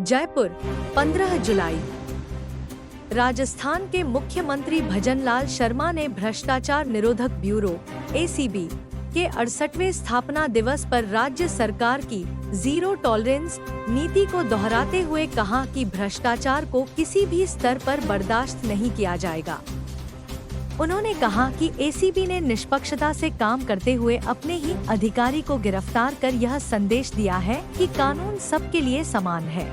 जयपुर 15 जुलाई। राजस्थान के मुख्यमंत्री भजनलाल शर्मा ने भ्रष्टाचार निरोधक ब्यूरो (एसीबी) के 68वें स्थापना दिवस पर राज्य सरकार की जीरो टॉलरेंस नीति को दोहराते हुए कहा कि भ्रष्टाचार को किसी भी स्तर पर बर्दाश्त नहीं किया जाएगा। उन्होंने कहा कि एसीबी ने निष्पक्षता से काम करते हुए अपने ही अधिकारी को गिरफ्तार कर यह संदेश दिया है कि कानून सबके लिए समान है।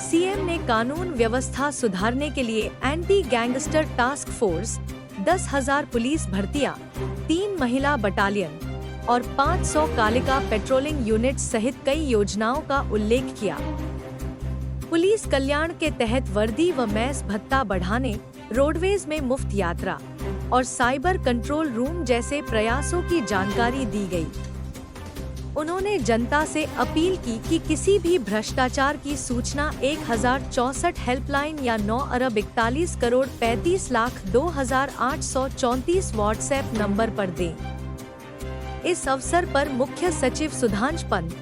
सीएम ने कानून व्यवस्था सुधारने के लिए anti gangster task force, 10,000 police भर्तियां, 3 महिला बटालियन और 500 कालिका पेट्रोलिंग यूनिट सहित कई योजनाओं का उल्लेख किया। पुलिस कल्याण के तहत वर्दी व मैस भत्ता बढ़ाने, रोडवेज में मुफ्त यात्रा और साइबर कंट्रोल रूम जैसे प्रयासों की जानकारी दी गई। उन्होंने जनता से अपील की कि किसी भी भ्रष्टाचार की सूचना 1064 हेल्पलाइन या 9,35,35,02,834 व्हाट्सएप नंबर पर दें। इस अवसर पर मुख्य सचिव सुधांश पंत,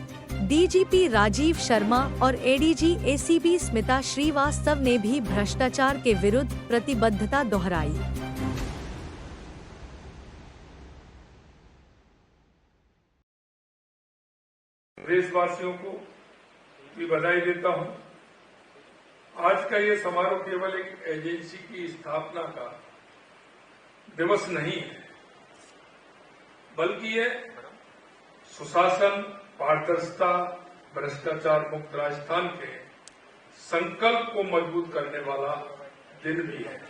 डीजीपी राजीव शर्मा और एडीजी एसीबी स्मिता श्रीवास्तव ने भी भ्रष्टाचार के विरुद्ध प्रतिबद्धता दोहराई। देशवासियों को भी बधाई देता हूं। आज का ये समारोह केवल एक एजेंसी की स्थापना का दिवस नहीं है, बल्कि ये सुशासन, पारदर्शिता, भ्रष्टाचार मुक्त राजस्थान के संकल्प को मजबूत करने वाला दिन भी है।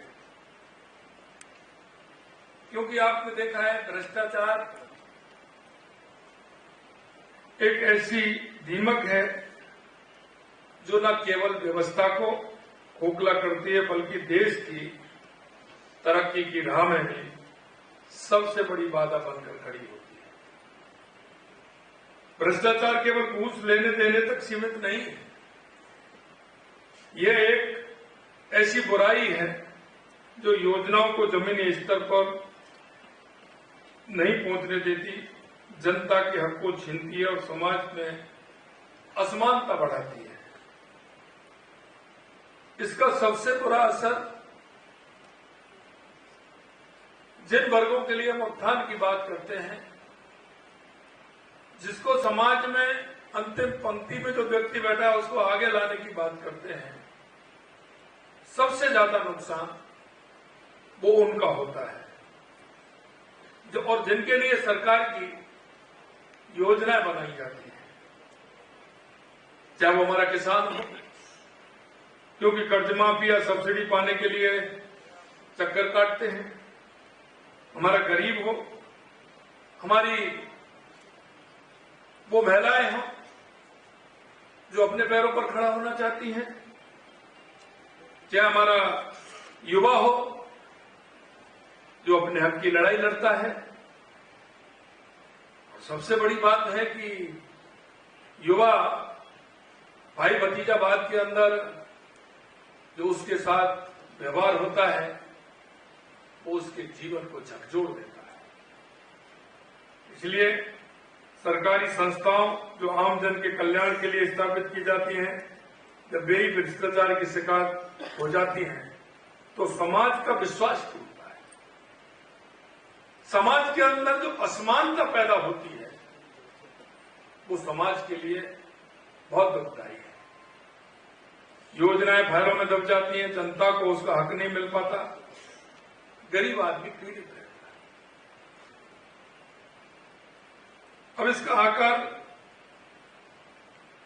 क्योंकि आपने देखा है, भ्रष्टाचार एक ऐसी दीमक है जो न केवल व्यवस्था को खोखला करती है, बल्कि देश की तरक्की की राह में भी सबसे बड़ी बाधा बनकर खड़ी होती है। भ्रष्टाचार केवल घूस लेने देने तक सीमित नहीं है। यह एक ऐसी बुराई है जो योजनाओं को जमीनी स्तर पर नहीं पहुंचने देती, जनता के हक को छीनती है और समाज में असमानता बढ़ाती है। इसका सबसे बुरा असर जिन वर्गों के लिए हम उत्थान की बात करते हैं, जिसको समाज में अंतिम पंक्ति में जो व्यक्ति बैठा है उसको आगे लाने की बात करते हैं, सबसे ज्यादा नुकसान वो उनका होता है जो और जिनके लिए सरकार की योजनाएं बनाई जाती हैं, चाहे वो हमारा किसान हो, क्योंकि कर्ज माफी या सब्सिडी पाने के लिए चक्कर काटते हैं, हमारा गरीब हो, हमारी वो महिलाएं हों जो अपने पैरों पर खड़ा होना चाहती हैं, चाहे हमारा युवा हो जो अपने हक की लड़ाई लड़ता है। सबसे बड़ी बात है कि युवा भाई भतीजावाद के अंदर जो उसके साथ व्यवहार होता है वो उसके जीवन को झकझोर देता है। इसलिए सरकारी संस्थाओं जो आम जन के कल्याण के लिए स्थापित की जाती हैं, जब वे ही भ्रष्टाचार की शिकार हो जाती हैं तो समाज का विश्वास टूटता है। समाज के अंदर जो असमानता पैदा होती है वो समाज के लिए बहुत दुखदायी है। योजनाएं भैरों में दब जाती हैं, जनता को उसका हक नहीं मिल पाता, गरीब आदमी पीड़ित रहता है। अब इसका आकार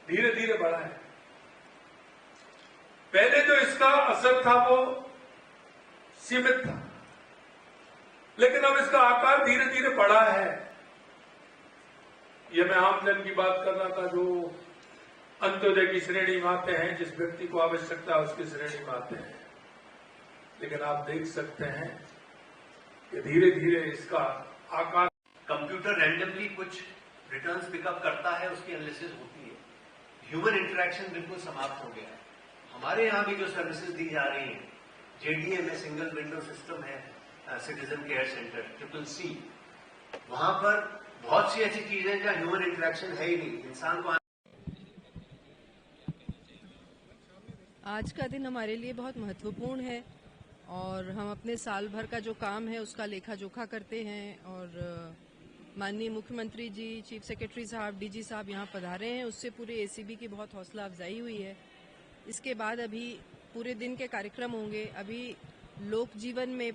धीरे धीरे बढ़ा है। पहले जो इसका असर था वो सीमित था, लेकिन अब इसका आकार धीरे धीरे बढ़ा है। ये मैं आम जन की बात कर रहा था जो अंत्योदय की श्रेणी में आते हैं, जिस व्यक्ति को आवश्यकता है उसकी श्रेणी में आते हैं। लेकिन आप देख सकते हैं कि धीरे धीरे इसका आकार, कंप्यूटर रैंडमली कुछ रिटर्न्स पिकअप करता है, उसकी एनालिसिस होती है। ह्यूमन इंटरेक्शन बिल्कुल समाप्त हो गया है। हमारे यहाँ भी जो सर्विसेज दी जा रही हैं, जेडीए में सिंगल विंडो सिस्टम है, सिटीजन केयर सेंटर CCC, वहां पर बहुत सी ऐसी चीजें जहां ह्यूमन इंटरेक्शन है ही नहीं। इंसान को आज का दिन हमारे लिए बहुत महत्वपूर्ण है और हम अपने साल भर का जो काम है उसका लेखा जोखा करते हैं और माननीय मुख्यमंत्री जी, चीफ सेक्रेटरी साहब, डीजी साहब यहाँ पधारे हैं, उससे पूरे एसीबी की बहुत हौसला अफजाई हुई है। इसके बाद अभी पूरे दिन के कार्यक्रम होंगे। अभी लोक जीवन में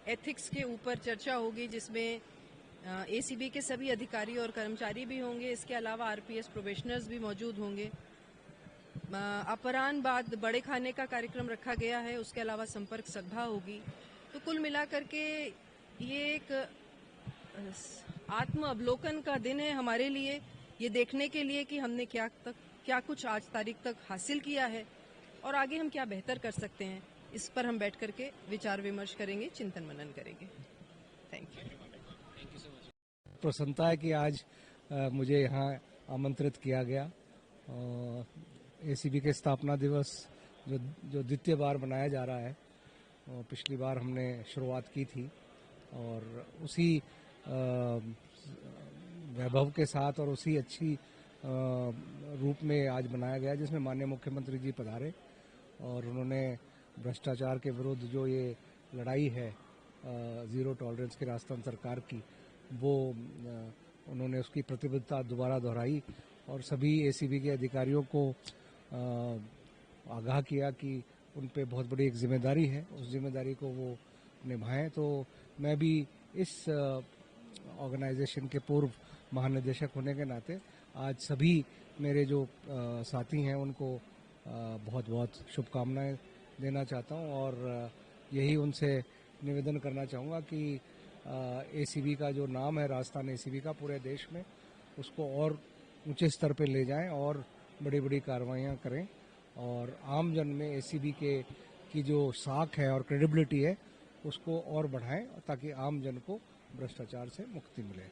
एथिक्स के ऊपर चर्चा होगी जिसमें एसीबी के सभी अधिकारी और कर्मचारी भी होंगे। इसके अलावा आरपीएस प्रोबेशनर्स भी मौजूद होंगे। अपराह्न बाद बड़े खाने का कार्यक्रम रखा गया है, उसके अलावा संपर्क सभा होगी। तो कुल मिलाकर के ये एक आत्म अवलोकन का दिन है हमारे लिए, ये देखने के लिए कि हमने क्या कुछ आज तारीख तक हासिल किया है और आगे हम क्या बेहतर कर सकते हैं। इस पर हम बैठ करके विचार विमर्श करेंगे, चिंतन मनन करेंगे। Thank you. प्रसन्नता है कि आज मुझे यहाँ आमंत्रित किया गया। एसीबी के स्थापना दिवस जो द्वितीय बार मनाया जा रहा है, पिछली बार हमने शुरुआत की थी और उसी वैभव के साथ और उसी अच्छी रूप में आज मनाया गया, जिसमें माननीय मुख्यमंत्री जी पधारे और उन्होंने भ्रष्टाचार के विरुद्ध जो ये लड़ाई है जीरो टॉलरेंस की राजस्थान सरकार की, वो उन्होंने उसकी प्रतिबद्धता दोबारा दोहराई और सभी एसीबी के अधिकारियों को आगाह किया कि उन पे बहुत बड़ी एक जिम्मेदारी है, उस जिम्मेदारी को वो निभाएं। तो मैं भी इस ऑर्गेनाइजेशन के पूर्व महानिदेशक होने के नाते आज सभी मेरे जो साथी हैं उनको बहुत बहुत शुभकामनाएं देना चाहता हूं और यही उनसे निवेदन करना चाहूँगा कि एसीबी का जो नाम है राजस्थान एसीबी का पूरे देश में, उसको और ऊंचे स्तर पे ले जाएं और बड़ी बड़ी कार्रवाइयाँ करें और आम जन में एसीबी की जो साख है और क्रेडिबिलिटी है उसको और बढ़ाएं ताकि आम जन को भ्रष्टाचार से मुक्ति मिले।